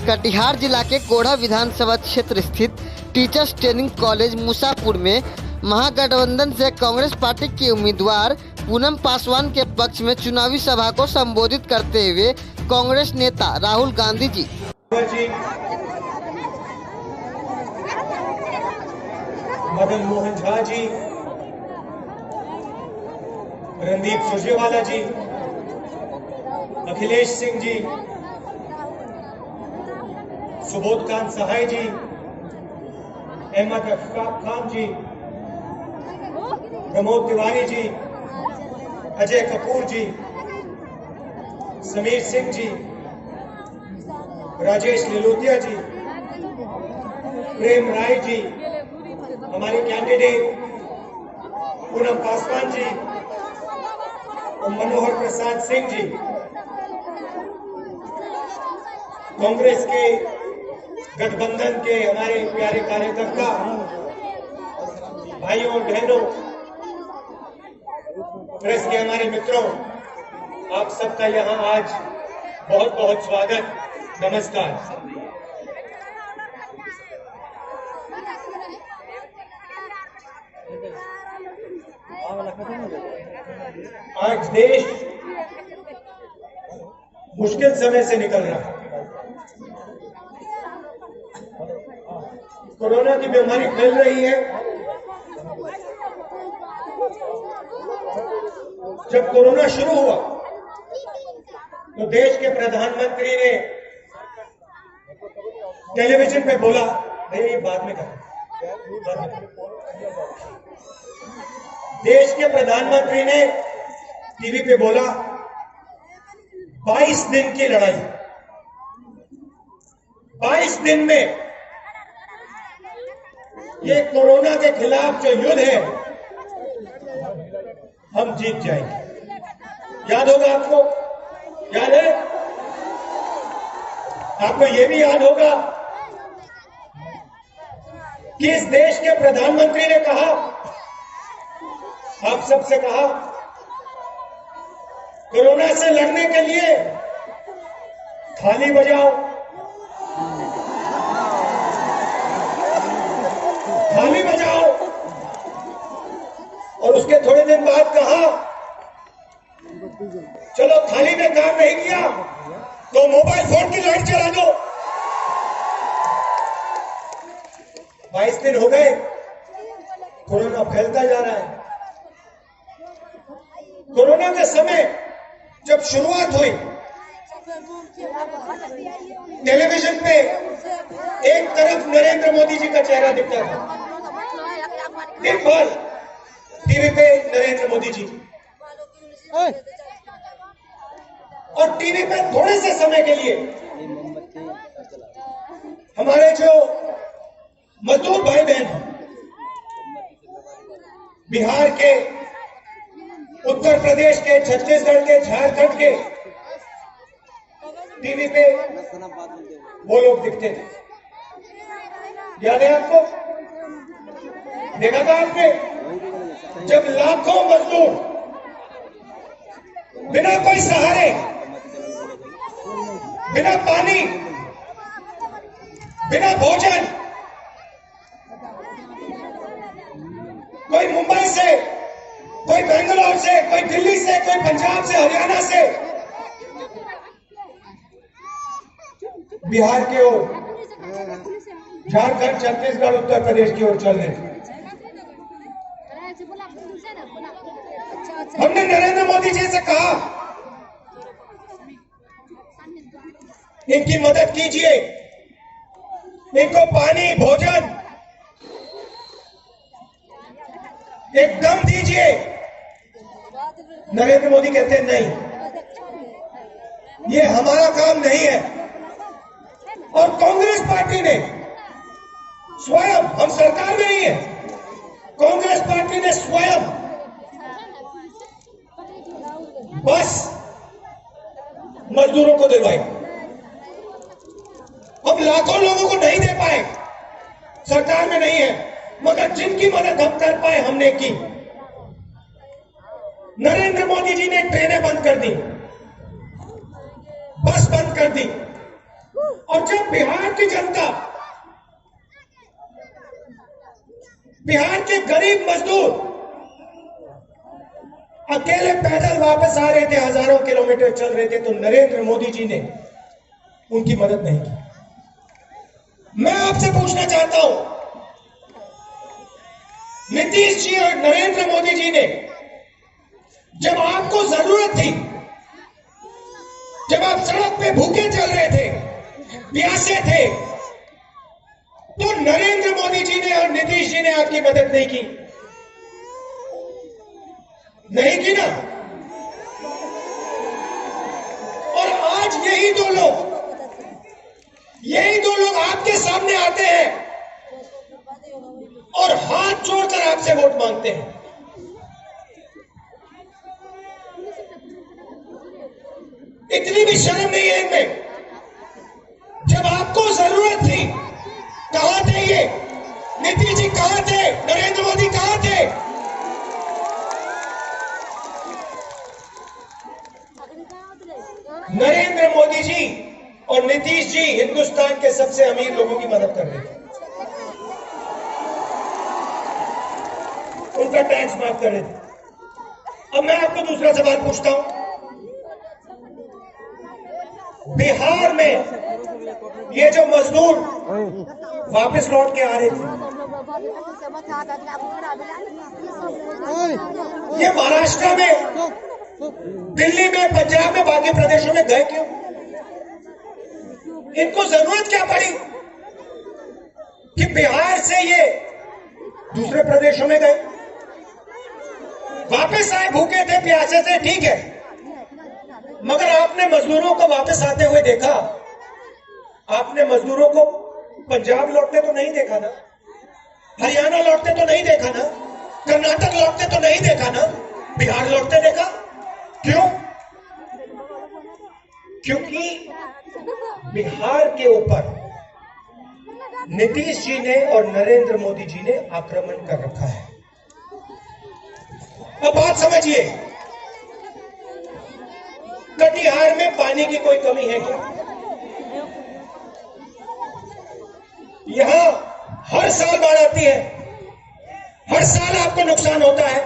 कटिहार जिला के कोढ़ा विधानसभा क्षेत्र स्थित टीचर्स ट्रेनिंग कॉलेज मुसापुर में महागठबंधन से कांग्रेस पार्टी के उम्मीदवार पूनम पासवान के पक्ष में चुनावी सभा को संबोधित करते हुए कांग्रेस नेता राहुल गांधी जी मदन मोहन झा जी, रणदीप सुरजेवाला जी, अखिलेश सिंह जी, सुबोधकांत सहाय जी, अहमद अफताब खान जी, प्रमोद तिवारी जी, अजय कपूर जी, समीर सिंह जी, राजेश लिलोतिया जी, प्रेम राय जी, हमारे कैंडिडेट पूनम पासवान जी और मनोहर प्रसाद सिंह जी, कांग्रेस के गठबंधन के हमारे प्यारे कार्यकर्ता भाइयों और बहनों, प्रेस के हमारे मित्रों, आप सबका यहाँ आज बहुत बहुत स्वागत, नमस्कार। आज देश मुश्किल समय से निकल रहा है। कोरोना की बीमारी फैल रही है। जब कोरोना शुरू हुआ तो देश के प्रधानमंत्री ने टेलीविजन पे बोला, ये बाद में कहा, देश के प्रधानमंत्री ने टीवी पे बोला 22 दिन की लड़ाई, 22 दिन में ये कोरोना के खिलाफ जो युद्ध है हम जीत जाएंगे। याद होगा आपको, याद है आपको, ये भी याद होगा कि इस देश के प्रधानमंत्री ने कहा, आप सबसे कहा, कोरोना से लड़ने के लिए थाली बजाओ, थाली बजाओ। और उसके थोड़े दिन बाद कहा, चलो थाली में काम नहीं किया तो मोबाइल फोन की लाइट जला दो। 22 दिन हो गए, कोरोना फैलता जा रहा है। कोरोना के समय जब शुरुआत हुई, टेलीविजन पे एक तरफ नरेंद्र मोदी जी का चेहरा दिखता था, दिन भर टीवी पे नरेंद्र मोदी जी, और टीवी पे थोड़े से समय के लिए हमारे जो मजदूर भाई बहन हैं, बिहार के, उत्तर प्रदेश के, छत्तीसगढ़ के, झारखंड के, टीवी पे वो लोग दिखते थे। याद है आपको? देखा था आपने? जब लाखों मजदूर बिना कोई सहारे, बिना पानी, बिना भोजन, कोई मुंबई से, कोई बेंगलोर से, कोई दिल्ली से, कोई पंजाब से, हरियाणा से बिहार की ओर, झारखंड, छत्तीसगढ़, उत्तर प्रदेश की ओर चल रहे थे। हमने नरेंद्र मोदी जी से कहा, इनकी मदद कीजिए, इनको पानी, भोजन, एक दम दीजिए। नरेंद्र मोदी कहते हैं नहीं, ये हमारा काम नहीं है। और कांग्रेस पार्टी ने स्वयं, हम सरकार में नहीं है, कांग्रेस पार्टी ने स्वयं बस मजदूरों को दिलवाई। हम लाखों लोगों को नहीं दे पाए, सरकार में नहीं है, मगर जिनकी मदद हम कर पाए हमने की। नरेंद्र मोदी जी ने ट्रेनें बंद कर दी, बस बंद कर दी, और जब बिहार की जनता, बिहार के गरीब मजदूर अकेले पैदल वापस आ रहे थे, हजारों किलोमीटर चल रहे थे, तो नरेंद्र मोदी जी ने उनकी मदद नहीं की। मैं आपसे पूछना चाहता हूं, नीतीश जी और नरेंद्र मोदी जी ने जब आपको जरूरत थी, जब आप सड़क पे भूखे चल रहे थे, प्यासे थे, तो नरेंद्र मोदी जी ने और नीतीश जी ने आपकी मदद नहीं की, नहीं की ना। और आज यही दो लोग आपके सामने आते हैं और हाथ जोड़कर आपसे वोट मांगते हैं। इतनी भी शर्म नहीं है इनमें। जब आपको जरूरत थी, कहां थे ये? नीतीश जी कहां थे? नरेंद्र मोदी कहां थे? नरेंद्र मोदी जी और नीतीश जी हिंदुस्तान के सबसे अमीर लोगों की मदद कर रहे थे, उनका टैक्स माफ कर रहे थे। अब मैं आपको दूसरा सवाल पूछता हूं, बिहार में ये जो मजदूर वापस लौट के आ रहे थे, ये महाराष्ट्र में, दिल्ली में, पंजाब में, बाकी प्रदेशों में गए क्यों? इनको जरूरत क्या पड़ी कि बिहार से ये दूसरे प्रदेशों में गए? वापस आए, भूखे थे, प्यासे थे, ठीक है, मगर आपने मजदूरों को वापस आते हुए देखा? आपने मजदूरों को पंजाब लौटते तो नहीं देखा ना, हरियाणा लौटते तो नहीं देखा ना, कर्नाटक लौटते तो नहीं देखा ना, बिहार लौटते देखा? क्यों? क्योंकि बिहार के ऊपर नीतीश जी ने और नरेंद्र मोदी जी ने आक्रमण कर रखा है। अब बात समझिए, कटिहार में पानी की कोई कमी है क्या? यहां हर साल बाढ़ आती है, हर साल आपको नुकसान होता है,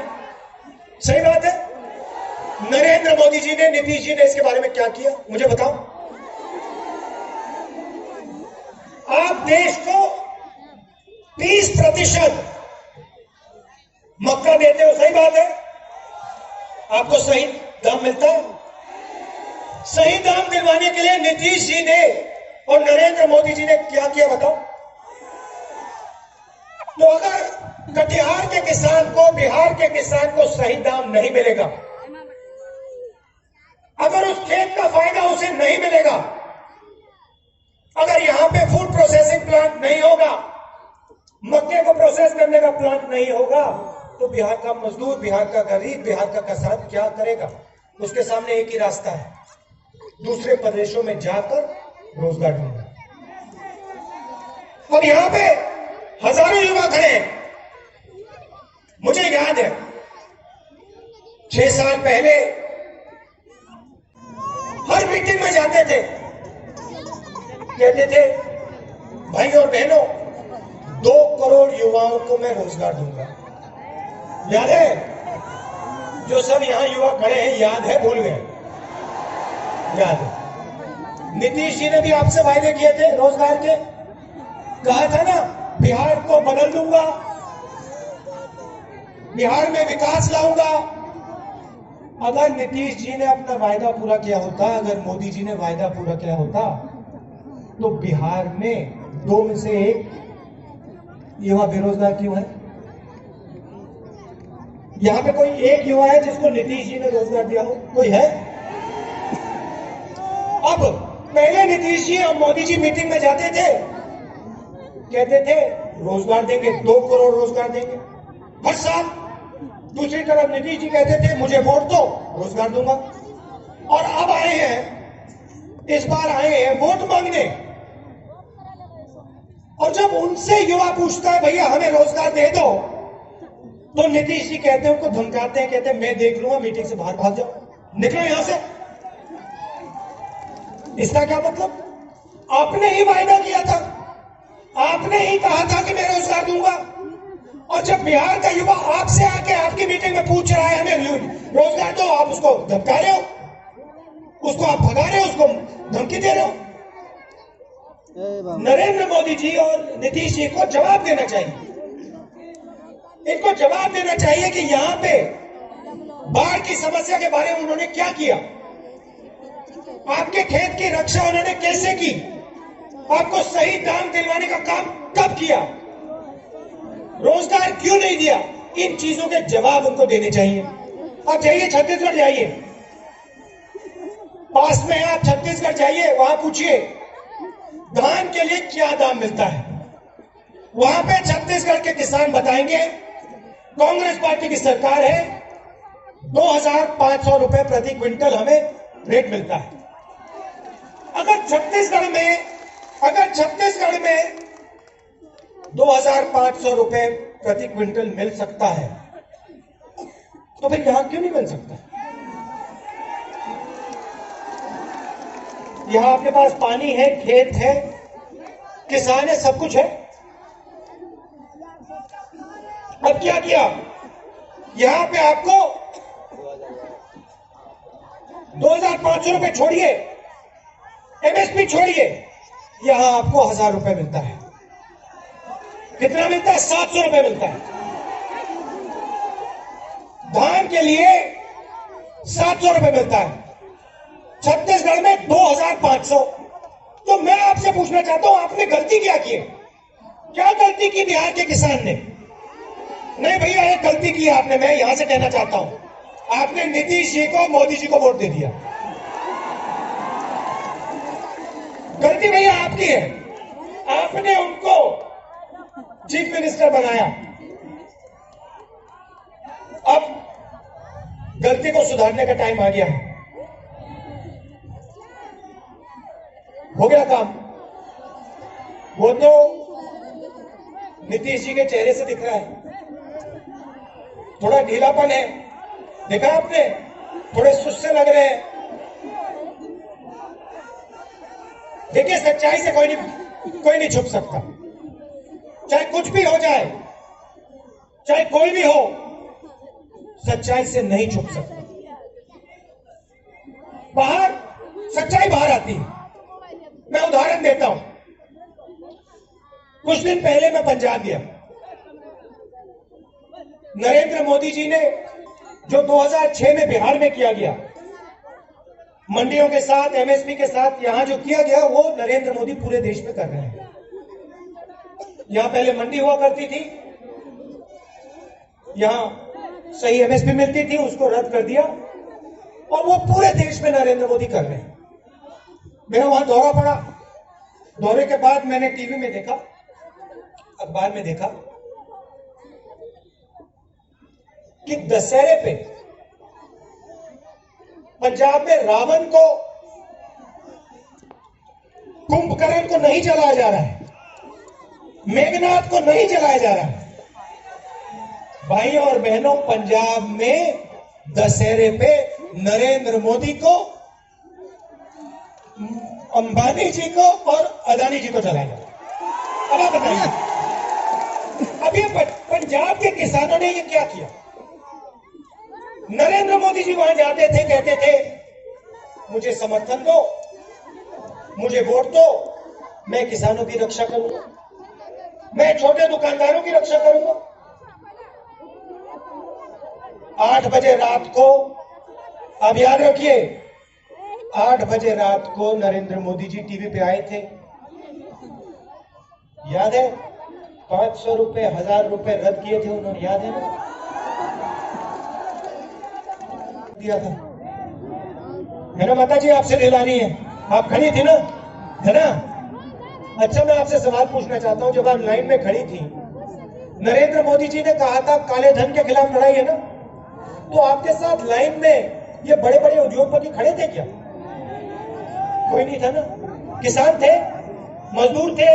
सही बात है। नरेंद्र मोदी जी ने, नीतीश जी ने इसके बारे में क्या किया, मुझे बताओ। आप देश को 30% मक्का देते हो, सही बात है, आपको सही दाम मिलता है। सही दाम दिलवाने के लिए नीतीश जी ने और नरेंद्र मोदी जी ने क्या किया, बताओ। तो अगर कटिहार के किसान को, बिहार के किसान को सही दाम नहीं मिलेगा, अगर उस खेत का फायदा उसे नहीं मिलेगा, अगर यहां पे फूड प्रोसेसिंग प्लांट नहीं होगा, मक्के को प्रोसेस करने का प्लांट नहीं होगा, तो बिहार का मजदूर, बिहार का गरीब, बिहार का किसान क्या करेगा? उसके सामने एक ही रास्ता है, दूसरे प्रदेशों में जाकर रोजगार ढूंढना। अब यहां पे हजारों युवा खड़े हैं। मुझे याद है 6 साल पहले हर मीटिंग में जाते थे, कहते थे भाई और बहनों 2 करोड़ युवाओं को मैं रोजगार दूंगा। याद है? जो सब यहां युवा खड़े हैं, याद है? भूल गए? याद है। नीतीश जी ने भी आपसे वायदे किए थे रोजगार के, कहा था ना बिहार को बदल दूंगा, बिहार में विकास लाऊंगा। अगर नीतीश जी ने अपना वायदा पूरा किया होता, अगर मोदी जी ने वायदा पूरा किया होता, तो बिहार में 2 में से 1 युवा बेरोजगार क्यों है? यहां पे कोई एक युवा है जिसको नीतीश जी ने रोजगार दिया हो? कोई है? अब पहले नीतीश जी और मोदी जी मीटिंग में जाते थे, कहते थे रोजगार देंगे, 2 करोड़ रोजगार देंगे हर साल। दूसरी तरफ नीतीश जी कहते थे मुझे वोट दो, रोजगार दूंगा। और अब आए हैं, इस बार आए हैं वोट मांगने, और जब उनसे युवा पूछता है भैया हमें रोजगार दे दो, तो नीतीश जी कहते हैं, उनको धमकाते हैं, कहते हैं मैं देख लूंगा, मीटिंग से बाहर भाग जाओ, निकलो यहां से। इसका क्या मतलब? आपने ही वायदा किया था, आपने ही कहा था कि मैं रोजगार दूंगा। और जब बिहार का युवा आपसे आके आपकी मीटिंग में पूछ रहा है हमें रोजगार दो, आप उसको धमका रहे हो, उसको आप भगा रहे हो, उसको धमकी दे रहे हो। नरेंद्र मोदी जी और नीतीश जी को जवाब देना चाहिए। इनको जवाब देना चाहिए कि यहाँ पे बाढ़ की समस्या के बारे में उन्होंने क्या किया, आपके खेत की रक्षा उन्होंने कैसे की, आपको सही दाम दिलवाने का काम कब किया, रोजगार क्यों नहीं दिया। इन चीजों के जवाब उनको देने चाहिए। आप जाइए छत्तीसगढ़, जाइए, पास में आप छत्तीसगढ़ जाइए, वहां पूछिए धान के लिए क्या दाम मिलता है। वहां पे छत्तीसगढ़ के किसान बताएंगे कांग्रेस पार्टी की सरकार है, 2500 रुपए प्रति क्विंटल हमें रेट मिलता है। अगर छत्तीसगढ़ में 2500 रुपए प्रति क्विंटल मिल सकता है तो फिर यहां क्यों नहीं मिल सकता। यहां आपके पास पानी है, खेत है, किसान है, सब कुछ है। अब क्या किया, यहां पे आपको 2500 रुपए छोड़िए, एमएसपी छोड़िए, यहां आपको 1000 रुपए मिलता है। कितना मिलता है? 700 रुपए मिलता है। धान के लिए 700 रुपए मिलता है, छत्तीसगढ़ में 2500। तो मैं आपसे पूछना चाहता हूं, आपने गलती क्या की है? क्या गलती की बिहार के किसान ने? नहीं भैया, एक गलती की आपने, मैं यहां से कहना चाहता हूं, आपने नीतीश जी को, मोदी जी को वोट दे दिया। गलती भैया आपकी है, आपने उनको चीफ मिनिस्टर बनाया। अब गलती को सुधारने का टाइम आ गया है, हो गया काम। वो तो नीतीश जी के चेहरे से दिख रहा है, थोड़ा ढीलापन है, देखा आपने, थोड़े सुस्त से लग रहे हैं। देखिए, सच्चाई से कोई नहीं छुप सकता, चाहे कुछ भी हो जाए, चाहे कोई भी हो, सच्चाई से नहीं छुप सकता। सच्चाई बाहर आती है। मैं उदाहरण देता हूं, कुछ दिन पहले मैं पंजाब गया। नरेंद्र मोदी जी ने जो 2006 में बिहार में किया गया, मंडियों के साथ, एमएसपी के साथ यहां जो किया गया, वो नरेंद्र मोदी पूरे देश में कर रहे हैं। यहां पहले मंडी हुआ करती थी, यहां सही एमएसपी मिलती थी, उसको रद्द कर दिया, और वो पूरे देश में नरेंद्र मोदी कर रहे हैं। मेरा वहां दौरा पड़ा, दौरे के बाद मैंने टीवी में देखा, अखबार में देखा कि दशहरे पे पंजाब में रावण को, कुंभकर्ण को नहीं जलाया जा रहा है, मेघनाथ को नहीं जलाया जा रहा है। भाइयों और बहनों, पंजाब में दशहरे पे नरेंद्र मोदी को, अंबानी जी को और अदानी जी को जलाया जा रहा है। अब आप बताइए, अब ये पंजाब के किसानों ने ये क्या किया? नरेंद्र मोदी जी वहां जाते थे, कहते थे मुझे समर्थन दो, मुझे वोट दो, मैं किसानों की रक्षा करूंगा, मैं छोटे दुकानदारों की रक्षा करूंगा। 8 बजे रात को, अब याद रखिए, 8 बजे रात को नरेंद्र मोदी जी टीवी पे आए थे, याद है? 500 रुपए, 1000 रुपए रद्द किए थे उन्होंने, याद है ना? दिया था, है ना? माता जी आपसे दिलानी है, आप खड़ी थी ना, है ना? अच्छा, मैं आपसे सवाल पूछना चाहता हूं, जब आप लाइन में खड़ी थी, नरेंद्र मोदी जी ने कहा था काले धन के खिलाफ लड़ाई, है ना? तो आपके साथ लाइन में ये बड़े बड़े उद्योगपति खड़े थे क्या? कोई नहीं था ना? किसान थे, मजदूर थे,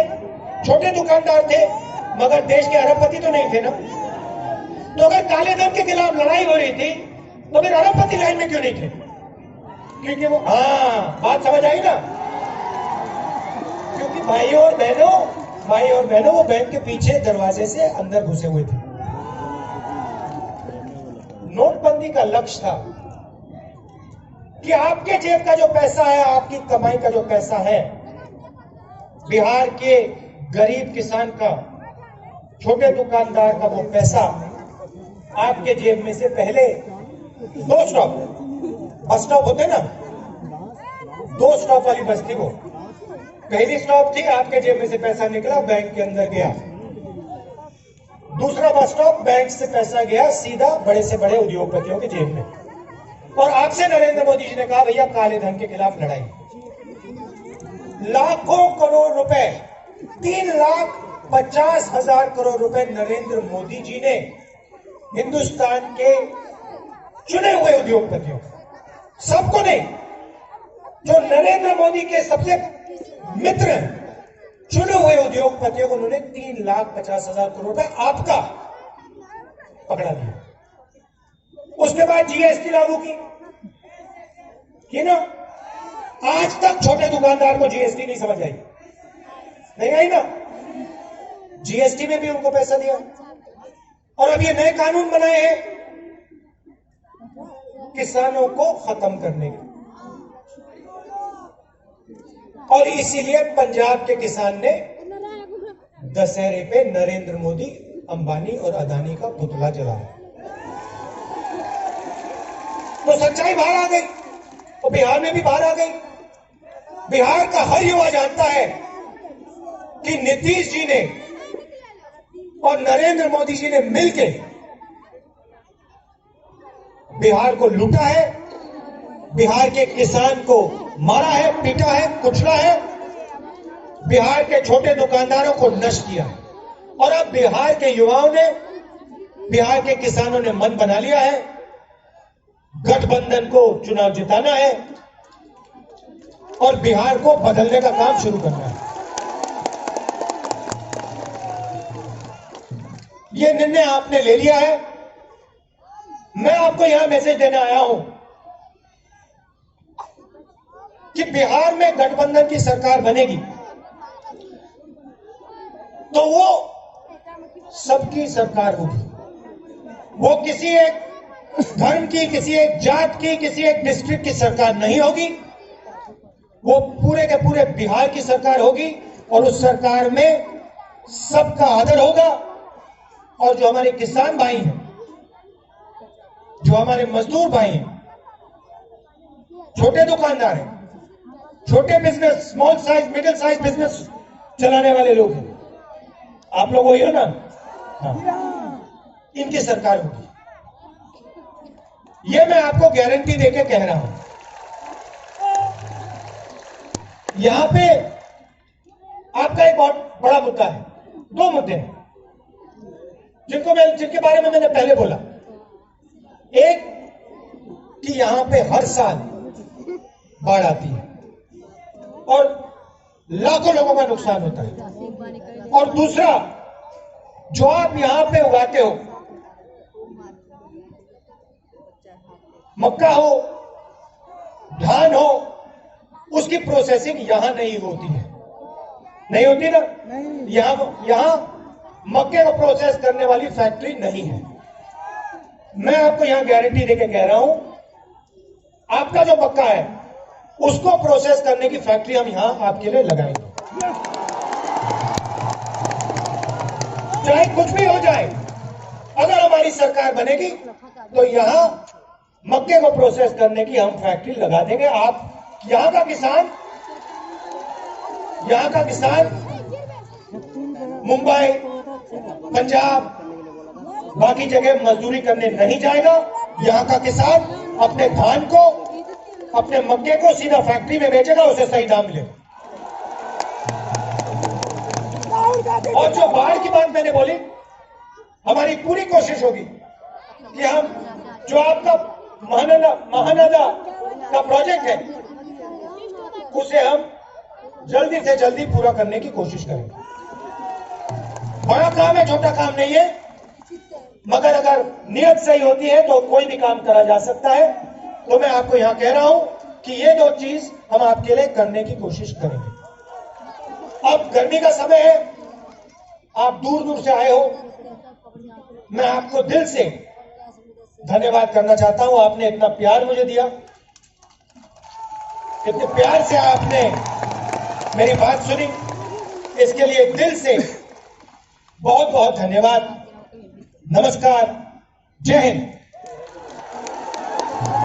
छोटे दुकानदार थे, मगर देश के अरबपति तो नहीं थे ना? तो अगर काले धन के खिलाफ लड़ाई हो रही थी तो फिर अरबपति लाइन में क्यों नहीं थे? क्योंकि वो, हाँ, बात समझ आई ना? माई और बहनों, वो बैंक के पीछे दरवाजे से अंदर घुसे हुए थे। नोटबंदी का लक्ष्य था कि आपके जेब का जो पैसा है, आपकी कमाई का जो पैसा है, बिहार के गरीब किसान का, छोटे दुकानदार का वो पैसा आपके जेब में से पहले 2 स्टॉप, बस स्टॉप होते ना, 2 स्टॉप वाली बस थी वो। पहली स्टॉप थी, आपके जेब में से पैसा निकला, बैंक के अंदर गया। दूसरा बस स्टॉप, बैंक से पैसा गया सीधा बड़े से बड़े उद्योगपतियों की जेब में। और आपसे नरेंद्र मोदी जी ने कहा, भैया काले धन के खिलाफ लड़ाई। लाखों करोड़ रुपए, 3,50,000 करोड़ रुपए नरेंद्र मोदी जी ने हिंदुस्तान के चुने हुए उद्योगपतियों, सबको नहीं, जो नरेंद्र मोदी के सबसे मित्र हैं, चुने हुए उद्योगपतियों को उन्होंने 3,50,000 करोड़ रुपए आपका पकड़ा दिया। उसके बाद जीएसटी लागू की ना। आज तक छोटे दुकानदार को जीएसटी नहीं समझ आई, नहीं आई ना। जीएसटी में भी उनको पैसा दिया। और अब ये नए कानून बनाए हैं किसानों को खत्म करने के। और इसीलिए पंजाब के किसान ने दशहरे पे नरेंद्र मोदी, अंबानी और अदानी का पुतला जलाया। तो सच्चाई बाहर आ गई, और बिहार में भी बाहर आ गई। बिहार का हर युवा जानता है कि नीतीश जी ने और नरेंद्र मोदी जी ने मिलकर बिहार को लूटा है, बिहार के किसान को मारा है, पीटा है, कुचला है, बिहार के छोटे दुकानदारों को नष्ट किया। और अब बिहार के युवाओं ने, बिहार के किसानों ने मन बना लिया है, गठबंधन को चुनाव जिताना है और बिहार को बदलने का काम शुरू करना है। ये निर्णय आपने ले लिया है। मैं आपको यहां मैसेज देने आया हूं कि बिहार में गठबंधन की सरकार बनेगी तो वो सबकी सरकार होगी। वो किसी एक धर्म की, किसी एक जात की, किसी एक डिस्ट्रिक्ट की सरकार नहीं होगी। वो पूरे के पूरे बिहार की सरकार होगी और उस सरकार में सबका आदर होगा। और जो हमारे किसान भाई हैं, जो हमारे मजदूर भाई हैं, छोटे दुकानदार हैं, छोटे business, small size, middle size business चलाने वाले लोग हैं, आप लोग वही हो ना? हाँ, इनकी सरकार होगी। ये मैं आपको गारंटी देके कह रहा हूं। यहां पे आपका एक बहुत बड़ा मुद्दा है, 2 मुद्दे हैं जिनके बारे में मैंने पहले बोला। एक कि यहां पे हर साल बाढ़ आती है और लाखों लोगों का नुकसान होता है। और दूसरा, जो आप यहां पे उगाते हो, मक्का हो, धान हो, उसकी प्रोसेसिंग यहां नहीं होती है। नहीं होती ना? यहां मक्के को प्रोसेस करने वाली फैक्ट्री नहीं है। मैं आपको यहां गारंटी देके कह रहा हूं, आपका जो मक्का है उसको प्रोसेस करने की फैक्ट्री हम यहां आपके लिए लगाएंगे। चाहे कुछ भी हो जाए, अगर हमारी सरकार बनेगी तो यहां मक्के को प्रोसेस करने की हम फैक्ट्री लगा देंगे। आप यहां का किसान मुंबई, पंजाब, बाकी जगह मजदूरी करने नहीं जाएगा। यहां का किसान अपने धान को, अपने मक्के को सीधा फैक्ट्री में बेचेगा, उसे सही दाम मिलेगा। और जो बाढ़ की बात मैंने बोली, हमारी पूरी कोशिश होगी कि हम जो आपका महानदा का प्रोजेक्ट है उसे हम जल्दी से जल्दी पूरा करने की कोशिश करेंगे। बड़ा काम है, छोटा काम नहीं है, मगर अगर नियत सही होती है तो कोई भी काम करा जा सकता है। तो मैं आपको यहां कह रहा हूं कि ये 2 चीज हम आपके लिए करने की कोशिश करेंगे। अब गर्मी का समय है, आप दूर दूर से आए हो, मैं आपको दिल से धन्यवाद करना चाहता हूं। आपने इतना प्यार मुझे दिया, इतने प्यार से आपने मेरी बात सुनी, इसके लिए दिल से बहुत बहुत धन्यवाद। नमस्कार, जय हिंद।